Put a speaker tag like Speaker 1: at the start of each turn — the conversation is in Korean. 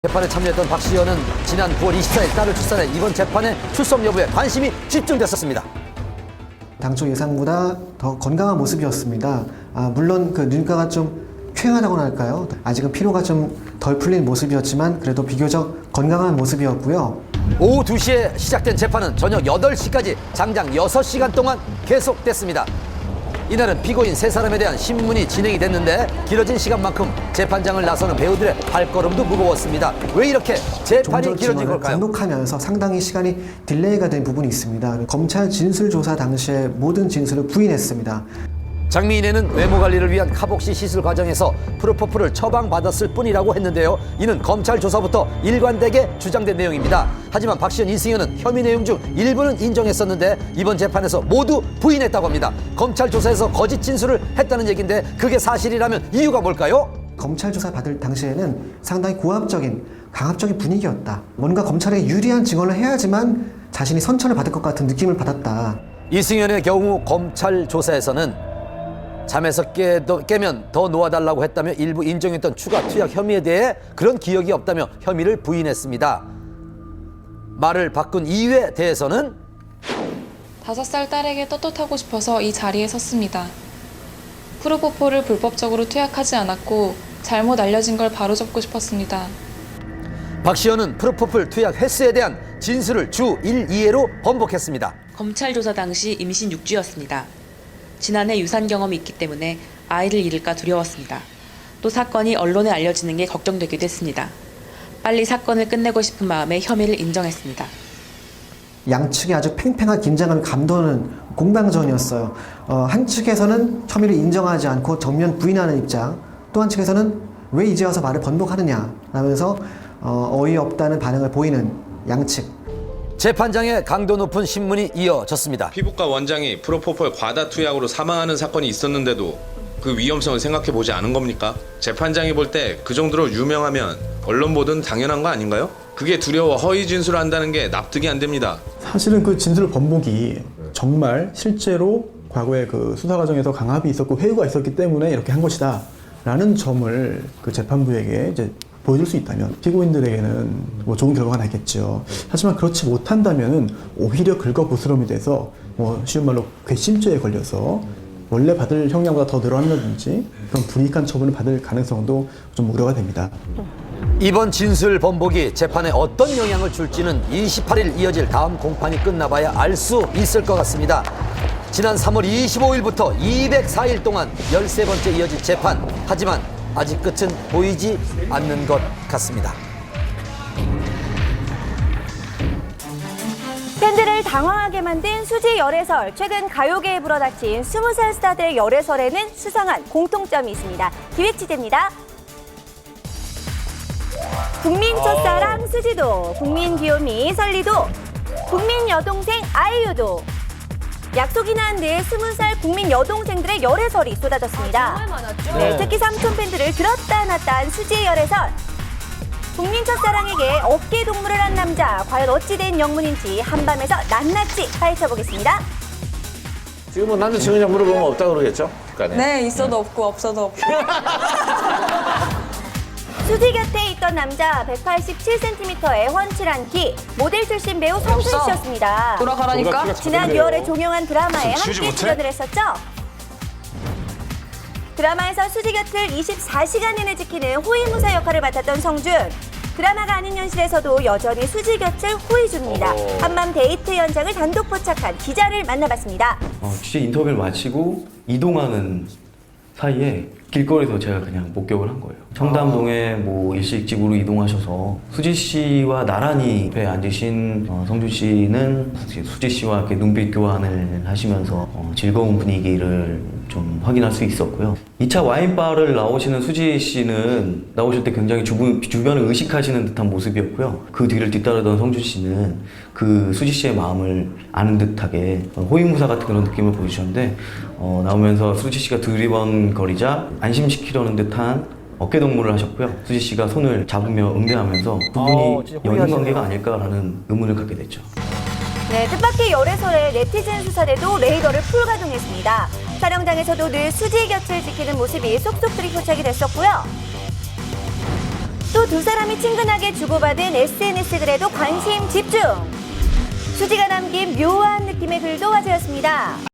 Speaker 1: 재판에 참여했던 박 씨 의원은 지난 9월 24일 딸을 출산해 이번 재판의 출석 여부에 관심이 집중됐었습니다.
Speaker 2: 당초 예상보다 더 건강한 모습이었습니다. 물론 그 눈가가 좀 쾌하다고나 할까요? 아직은 피로가 좀 덜 풀린 모습이었지만 그래도 비교적 건강한 모습이었고요.
Speaker 1: 오후 2시에 시작된 재판은 저녁 8시까지 장장 6시간 동안 계속됐습니다. 이날은 피고인 3사람에 대한 신문이 진행이 됐는데 길어진 시간만큼 재판장을 나서는 배우들의 발걸음도 무거웠습니다. 왜 이렇게 재판이 길어진 걸까요?
Speaker 2: 감독하면서 상당히 시간이 딜레이가 된 부분이 있습니다. 검찰 진술조사 당시에 모든 진술을 부인했습니다.
Speaker 1: 장미인에는 외모 관리를 위한 카복시 시술 과정에서 프로포폴을 처방받았을 뿐이라고 했는데요. 이는 검찰 조사부터 일관되게 주장된 내용입니다. 하지만 박시현, 이승현은 혐의 내용 중 일부는 인정했었는데 이번 재판에서 모두 부인했다고 합니다. 검찰 조사에서 거짓 진술을 했다는 얘기인데 그게 사실이라면 이유가 뭘까요?
Speaker 2: 검찰 조사 받을 당시에는 상당히 고압적인 강압적인 분위기였다. 뭔가 검찰에 유리한 증언을 해야지만 자신이 선처를 받을 것 같은 느낌을 받았다.
Speaker 1: 이승현의 경우 검찰 조사에서는 잠에서 깨면 더 놓아달라고 했다며 일부 인정했던 추가 투약 혐의에 대해 그런 기억이 없다며 혐의를 부인했습니다. 말을 바꾼 이유에 대해서는
Speaker 3: 5살 딸에게 떳떳하고 싶어서 이 자리에 섰습니다. 프로포폴을 불법적으로 투약하지 않았고 잘못 알려진 걸 바로잡고 싶었습니다.
Speaker 1: 박시현은 프로포폴 투약 횟수에 대한 진술을 주 1, 2회로 번복했습니다.
Speaker 4: 검찰 조사 당시 임신 6주였습니다. 지난해 유산 경험이 있기 때문에 아이를 잃을까 두려웠습니다. 또 사건이 언론에 알려지는 게 걱정되기도 했습니다. 빨리 사건을 끝내고 싶은 마음에 혐의를 인정했습니다.
Speaker 2: 양측의 아주 팽팽한 긴장을 감도는 공방전이었어요. 한 측에서는 혐의를 인정하지 않고 정면 부인하는 입장, 또 한 측에서는 왜 이제 와서 말을 번복하느냐 라면서 어이없다는 반응을 보이는 양측.
Speaker 1: 재판장의 강도 높은 신문이 이어졌습니다.
Speaker 5: 피부과 원장이 프로포폴 과다 투약으로 사망하는 사건이 있었는데도 그 위험성을 생각해보지 않은 겁니까? 재판장이 볼 때 그 정도로 유명하면 언론 보도는 당연한 거 아닌가요? 그게 두려워 허위 진술을 한다는 게 납득이 안 됩니다.
Speaker 6: 사실은 그 진술 번복이 정말 실제로 과거에 그 수사 과정에서 강압이 있었고 회유가 있었기 때문에 이렇게 한 것이다 라는 점을 그 재판부에게 이제 보여줄 수 있다면 피고인들에게는 뭐 좋은 결과가 나겠죠. 하지만 그렇지 못한다면은 오히려 긁어부스럼이 돼서 뭐 쉬운 말로 괘씸죄에 걸려서 원래 받을 형량보다 더 늘어난다든지 그런 불이익한 처분을 받을 가능성도 좀 우려가 됩니다.
Speaker 1: 이번 진술 번복이 재판에 어떤 영향을 줄지는 28일 이어질 다음 공판이 끝나봐야 알 수 있을 것 같습니다. 지난 3월 25일부터 204일 동안 13번째 이어질 재판. 하지만 아직 끝은 보이지 않는 것 같습니다.
Speaker 7: 팬들을 당황하게 만든 수지 열애설. 최근 가요계에 불어닥친 20살 스타들의 열애설에는 수상한 공통점이 있습니다. 기획 취재입니다. 국민 첫사랑 수지도, 국민 귀요미 설리도, 국민 여동생 아이유도. 약속이나 한 듯 20살 국민 여동생들의 열애설이 쏟아졌습니다.
Speaker 8: 정말 많았죠?
Speaker 7: 네, 특히 삼촌 팬들을 들었다 놨다 한 수지의 열애설. 국민 첫사랑에게 어깨 동무를 한 남자, 과연 어찌된 영문인지 한밤에서 낱낱이 파헤쳐보겠습니다.
Speaker 8: 지금 뭐 남자친구냐 물어보면 없다고 그러겠죠?
Speaker 3: 네, 있어도 없고 없어도 없고.
Speaker 7: 수지 곁에 있던 남자 187cm의 훤칠한 키, 모델 출신 배우 성준 씨였습니다.
Speaker 3: 돌아가라니까?
Speaker 7: 지난 6월에 종영한 드라마에 함께 출연을 했었죠. 드라마에서 수지 곁을 24시간 내내 지키는 호위무사 역할을 맡았던 성준. 드라마가 아닌 현실에서도 여전히 수지 곁을 호위 중입니다. 한밤 데이트 현장을 단독 포착한 기자를 만나봤습니다.
Speaker 9: 취재 인터뷰를 마치고 이동하는 사이에 길거리에서 제가 그냥 목격을 한 거예요. 청담동에 뭐 일식집으로 이동하셔서 수지 씨와 나란히 옆에 앉으신 성준 씨는 수지 씨와 이렇게 눈빛 교환을 하시면서 즐거운 분위기를 좀 확인할 수 있었고요. 2차 와인바를 나오시는 수지 씨는 나오실 때 굉장히 주변을 의식하시는 듯한 모습이었고요. 그 뒤를 뒤따르던 성준 씨는 그 수지 씨의 마음을 아는 듯하게 호위무사 같은 그런 느낌을 보여주셨는데 나오면서 수지 씨가 두리번거리자 안심시키려는 듯한 어깨동무를 하셨고요. 수지 씨가 손을 잡으며 응대하면서 두 분이 연인 관계가 아닐까라는 의문을 갖게 됐죠.
Speaker 7: 네, 뜻밖의 열애설에 네티즌 수사대도 레이더를 풀가동했습니다. 촬영장에서도 늘 수지 곁을 지키는 모습이 쏙쏙들이 포착이 됐었고요. 또 두 사람이 친근하게 주고받은 SNS 글에도 관심 집중. 수지가 남긴 묘한 느낌의 글도 화제였습니다.